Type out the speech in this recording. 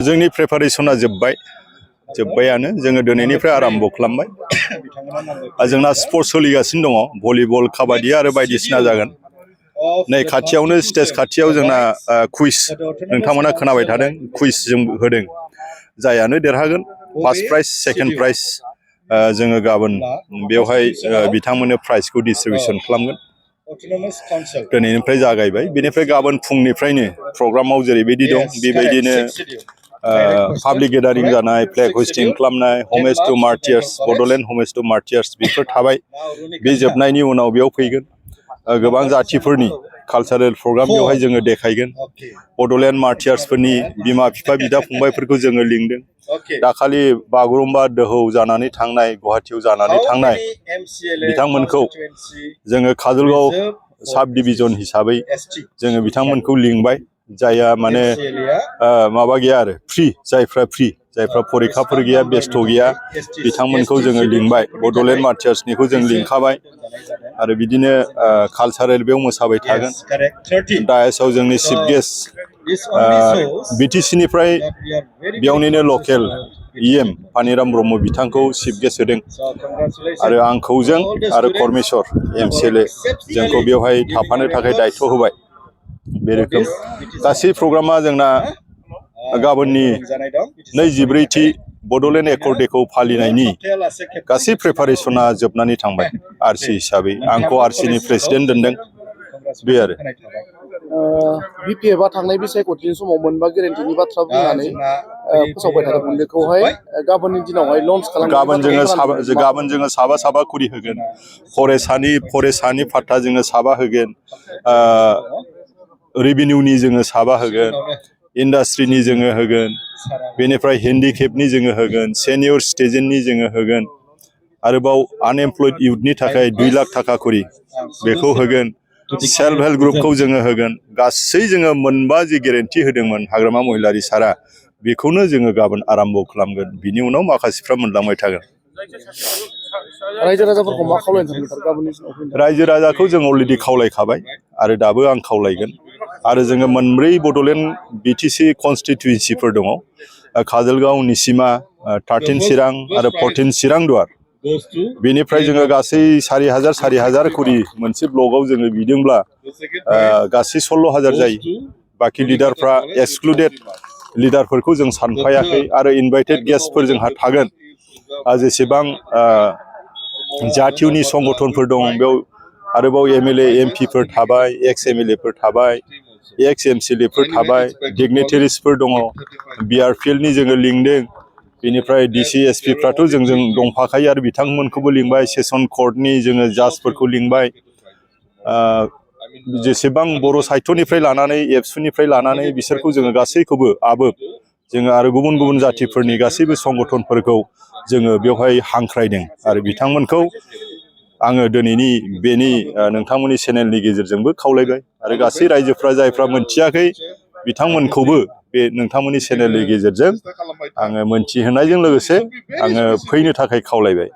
जोंनि प्रिपारेशना जोब्बायानो जोङो दिनैनिफ्राय आराम्भ खालामबाय। जोंना स्पर्ट्स सोलिगासिनो दङ, भलिबल, काबादि आरो बायदिसिना जागोन। नै खाथियावनो स्टेज खाथियाव जोंना कुइज, नोंथांमोना खोनाबाय थादों, कुइज जों होदों। जायानो देरहागोन फार्स्ट प्राइज, सेकेन्ड प्राइज जोङो गाबोन बेवहाय बिथांमोननो प्राइजखौ डिस्ट्रिबिउसन खालामगोन। दिनैनिफ्राय जागायबाय, बेनिफ्राय गाबोन फुंनिफ्रायनो प्रग्रामाव जेरैबायदि दं बेबायदिनो पाब्लिक गेदारिं जानाय, फ्लेग हस्टिं खालामनाय, हमेज two martyrs, Bodoland हमेज two martyrs बेफोर थाबाय। बे जोबनायनि उनाव बेयाव फैगोन गोबां जाथिफोरनि कालचारेल प्रग्राम बेवहाय जोङो देखायगोन। बड'लेण्ड मार्टियार्सफोरनि बिमा बिफा बिदा फंबायफोरखौ जोङो लिंदों। दाखालि बागुरुम्बा दोहौ जानानै थांनाय, गुवाहाटियाव जानानै थांनाय बिथांमोनखौ जोङो काजलगाव साब डिभिजन हिसाबै जोङो बिथांमोनखौ लिंबाय। जायहा माने माबा गैया आरो फ्रि, जायफ्रा फरिखाफोर गैया, बेस्थ' गैया, बिथांमोनखौ जोङो लिंबाय। बड'लेण्ड मार्टियार्सनिखौ जों लिंखाबाय आरो बिदिनो कालचारेल बेयाव मोसाबाय थागोन। डायासआव जोंनि चिफ गेस्ट बिटिसिनिफ्राय बेयावनिनो लकेल EM पानिराम ब्रह्म बिथांखौ चिफ गेस्ट होदों आरो आंखौजों आरो परमेश्वर MCLA जोंखौ बेवहाय थाफानो थाखाय दायथ' होबाय। बे रोखोम गासै प्रग्रामा जोंना गाबोननि 23थि बड'लेण्ड एकर्ड डेखौ फालिनायनि गासै प्रिपारेशना जोबनानै थांबाय। RC हिसाबै आंखौ RCनि प्रेसिडेन्ट दोनदों, बे आरो। BPFआ थांनाय बिसायख'थिनि समाव मोनबा गेरेन्टिनि बाथ्रा बुंनानै फोसावबाय थादोंमोन, बेखौहाय गाबोननि दिनावहाय लन्च खालामगोन। गाबोन जोङो साबा खरि होगोन। फरेस्टनि फाट्टा जोङो साबा होगोन, रेभिनिउनि जोङो साबा होगोन, इन्डास्ट्रिनि जोङो होगोन, बेनिफ्राय हेन्डिकेपनि जोङो होगोन, सेनियर सिटिजेननि जोङो होगोन, आरोबाव आनएमप्लयड इउथनि थाखाय 2 लाख थाखा खरि बेखौ होगोन, सेल्फ हेल्प ग्रुपखौ जोङो होगोन। गासै जोङो मोनबा जि गेरेन्टि होदोंमोन हाग्रामा महिलारि सारा, बेखौनो जोङो गाबोन आराम्भ खालामगोन। बिनि उनाव माखासेफ्रा मोनलांबाय थागोन। रायजो राजाफोरखौ मा खावलायनो सानदों गाबोननि दिनाव फैनो? रायजो राजाखौ जों अलरेडि खावलायखाबाय आरो दाबो आं खावलायगोन। आरो जोङो मोनब्रै बड'लेण्ड BTC कनस्टिटुयेन्सिफोर दङ, काजलगाव, निसिमा, 13 चिरां आरो 14 चिरां दुवार। बेनिफ्राय जोङो गासै 4,000 खरि मोनसे ब्लकआव जोङो बिदोंब्ला गासै 16,000 जायो। बाखि लिडारफ्रा एक्सक्लुडेड लिडारफोरखौ जों सानफायाखै आरो इनभाइटेड गेस्टफोर जोंहा थागोन। जेसेबां जातियनि संगठनफोर दं बेयाव आरोबाव MLA MPफोर थाबाय, एक्स MLAफोर थाबाय, एक्स MCLAफोर थाबाय, डिगनिटारिसफोर दङ। BRPLनि जोङो लिंदों, बेनिफ्राय DC SPफ्राथ' जोंजों दंफाखायो आरो बिथांमोनखौबो लिंबाय। सेसन कर्टनि जोङो जाजफोरखौ लिंबाय। जेसेबां बर' साहित्यनिफ्राय लानानै एबसुनिफ्राय लानानै बिसोरखौ जोङो गासैखौबो जोङो आरो गुबुन गुबुन जातिफोरनि गासैबो संगठनफोरखौ जोङो बेवहाय हांख्रायदों आरो बिथांमोनखौ आङो दिनैनि बेनि नोंथांमोननि चेनेलनि गेजेरजोंबो खावलायबाय आरो गासै रायजोफ्रा जायफ्रा मोनथियाखै बिथांमोनखौबो बे नोंथांमोननि चेनेलनि गेजेरजों आङो मोनथिहोनायजों लोगोसे आङो फैनो थाखाय खावलायबाय।